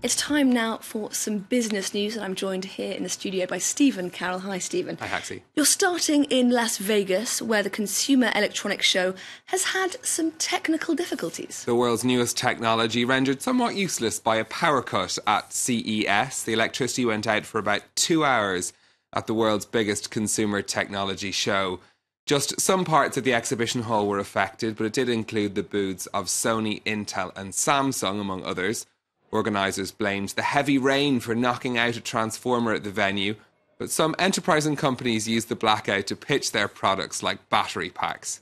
It's time now for some business news, and I'm joined here in the studio by Stephen Carroll. Hi, Stephen. Hi, Haxie. You're starting in Las Vegas, where the Consumer Electronics Show has had some technical difficulties. The world's newest technology rendered somewhat useless by a power cut at CES. The electricity went out for about 2 hours at the world's biggest consumer technology show. Just some parts of the exhibition hall were affected, but it did include the booths of Sony, Intel and Samsung, among others. Organisers blamed the heavy rain for knocking out a transformer at the venue, but some enterprising companies used the blackout to pitch their products like battery packs.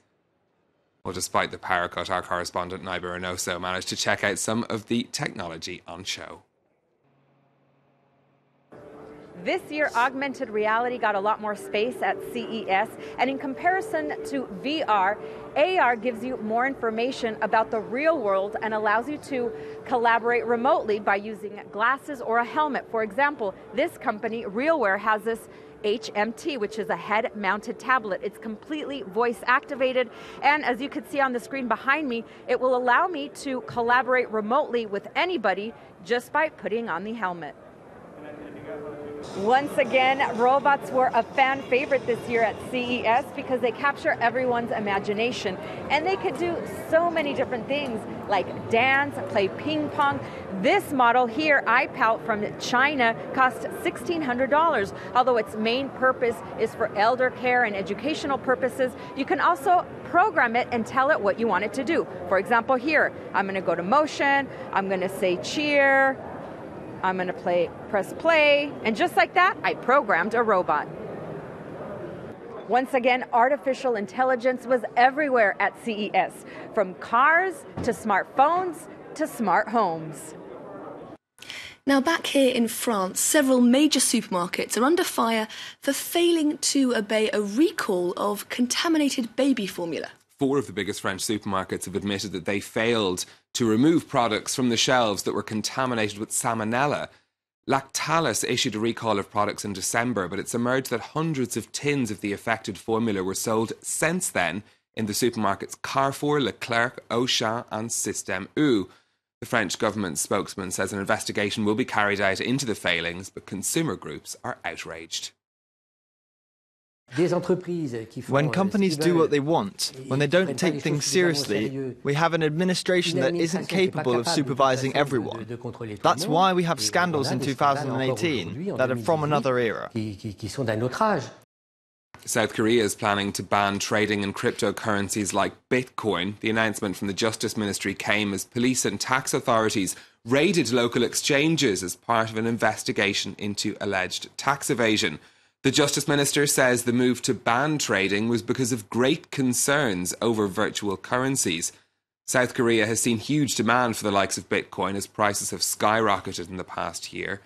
Well, despite the power cut, our correspondent Naiba Reynoso managed to check out some of the technology on show. This year, augmented reality got a lot more space at CES, and in comparison to VR, AR gives you more information about the real world and allows you to collaborate remotely by using glasses or a helmet. For example, this company, RealWear, has this HMT, which is a head-mounted tablet. It's completely voice-activated, and as you can see on the screen behind me, it will allow me to collaborate remotely with anybody just by putting on the helmet. Once again, robots were a fan favorite this year at CES because they capture everyone's imagination. And they could do so many different things like dance, play ping pong. This model here, iPout from China, cost $1,600. Although its main purpose is for elder care and educational purposes, you can also program it and tell it what you want it to do. For example, here, I'm going to go to motion, I'm going to say cheer, I'm going to press play, and just like that, I programmed a robot. Once again, artificial intelligence was everywhere at CES, from cars to smartphones to smart homes. Now, back here in France, several major supermarkets are under fire for failing to obey a recall of contaminated baby formula. 4 of the biggest French supermarkets have admitted that they failed to remove products from the shelves that were contaminated with salmonella. Lactalis issued a recall of products in December, but it's emerged that hundreds of tins of the affected formula were sold since then in the supermarkets Carrefour, Leclerc, Auchan and Système U. The French government spokesman says an investigation will be carried out into the failings, but consumer groups are outraged. When companies do what they want, when they don't take things seriously, we have an administration that isn't capable of supervising everyone. That's why we have scandals in 2018 that are from another era. South Korea is planning to ban trading in cryptocurrencies like Bitcoin. The announcement from the Justice Ministry came as police and tax authorities raided local exchanges as part of an investigation into alleged tax evasion. The Justice Minister says the move to ban trading was because of great concerns over virtual currencies. South Korea has seen huge demand for the likes of Bitcoin as prices have skyrocketed in the past year.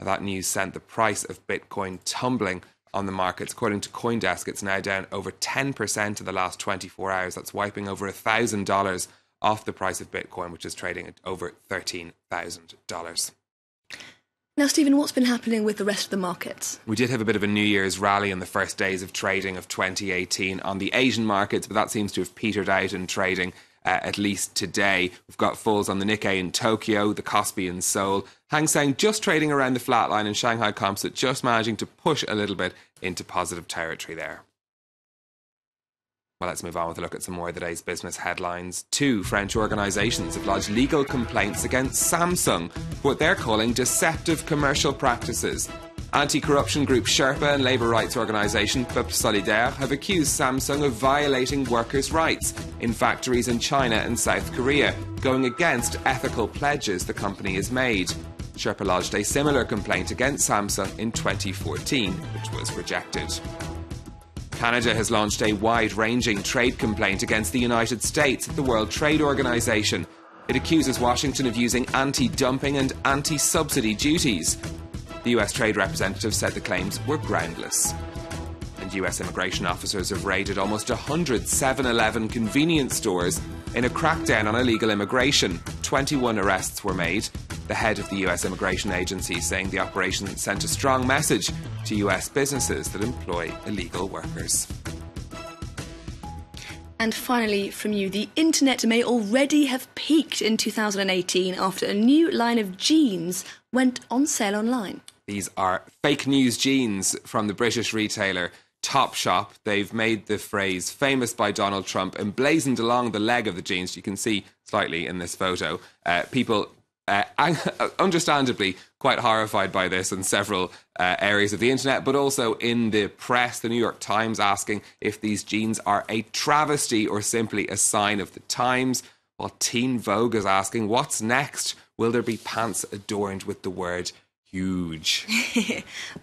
That news sent the price of Bitcoin tumbling on the markets. According to CoinDesk, it's now down over 10% in the last 24 hours. That's wiping over $1,000 off the price of Bitcoin, which is trading at over $13,000. Now, Stephen, what's been happening with the rest of the markets? We did have a bit of a New Year's rally in the first days of trading of 2018 on the Asian markets, but that seems to have petered out in trading, at least today. We've got falls on the Nikkei in Tokyo, the Kospi in Seoul, Hang Seng just trading around the flat line, and Shanghai Composite just managing to push a little bit into positive territory there. Well, let's move on with a look at some more of the day's business headlines. 2 French organisations have lodged legal complaints against Samsung for what they're calling deceptive commercial practices. Anti-corruption group Sherpa and labour rights organisation Peuple Solidaire have accused Samsung of violating workers' rights in factories in China and South Korea, going against ethical pledges the company has made. Sherpa lodged a similar complaint against Samsung in 2014, which was rejected. Canada has launched a wide-ranging trade complaint against the United States at the World Trade Organization. It accuses Washington of using anti-dumping and anti-subsidy duties. The US Trade Representative said the claims were groundless. And US immigration officers have raided almost 100 7-Eleven convenience stores in a crackdown on illegal immigration. 21 arrests were made. The head of the US Immigration Agency saying the operation sent a strong message to US businesses that employ illegal workers. And finally, from you, the internet may already have peaked in 2018 after a new line of jeans went on sale online. These are fake news jeans from the British retailer Topshop. They've made the phrase famous by Donald Trump emblazoned along the leg of the jeans. You can see slightly in this photo. People understandably quite horrified by this in several areas of the internet, but also in the press, the New York Times asking if these jeans are a travesty or simply a sign of the times, while Teen Vogue is asking, what's next? Will there be pants adorned with the word huge?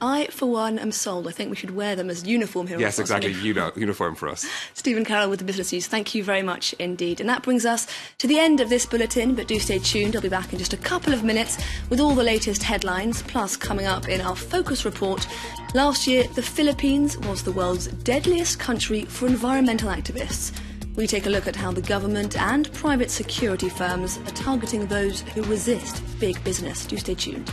I, for one, am sold. I think we should wear them as uniform here. Yes, exactly. Uniform for us. Stephen Carroll with the Business News. Thank you very much indeed. And that brings us to the end of this bulletin, but do stay tuned. I'll be back in just a couple of minutes with all the latest headlines, plus coming up in our Focus report. Last year, the Philippines was the world's deadliest country for environmental activists. We take a look at how the government and private security firms are targeting those who resist big business. Do stay tuned.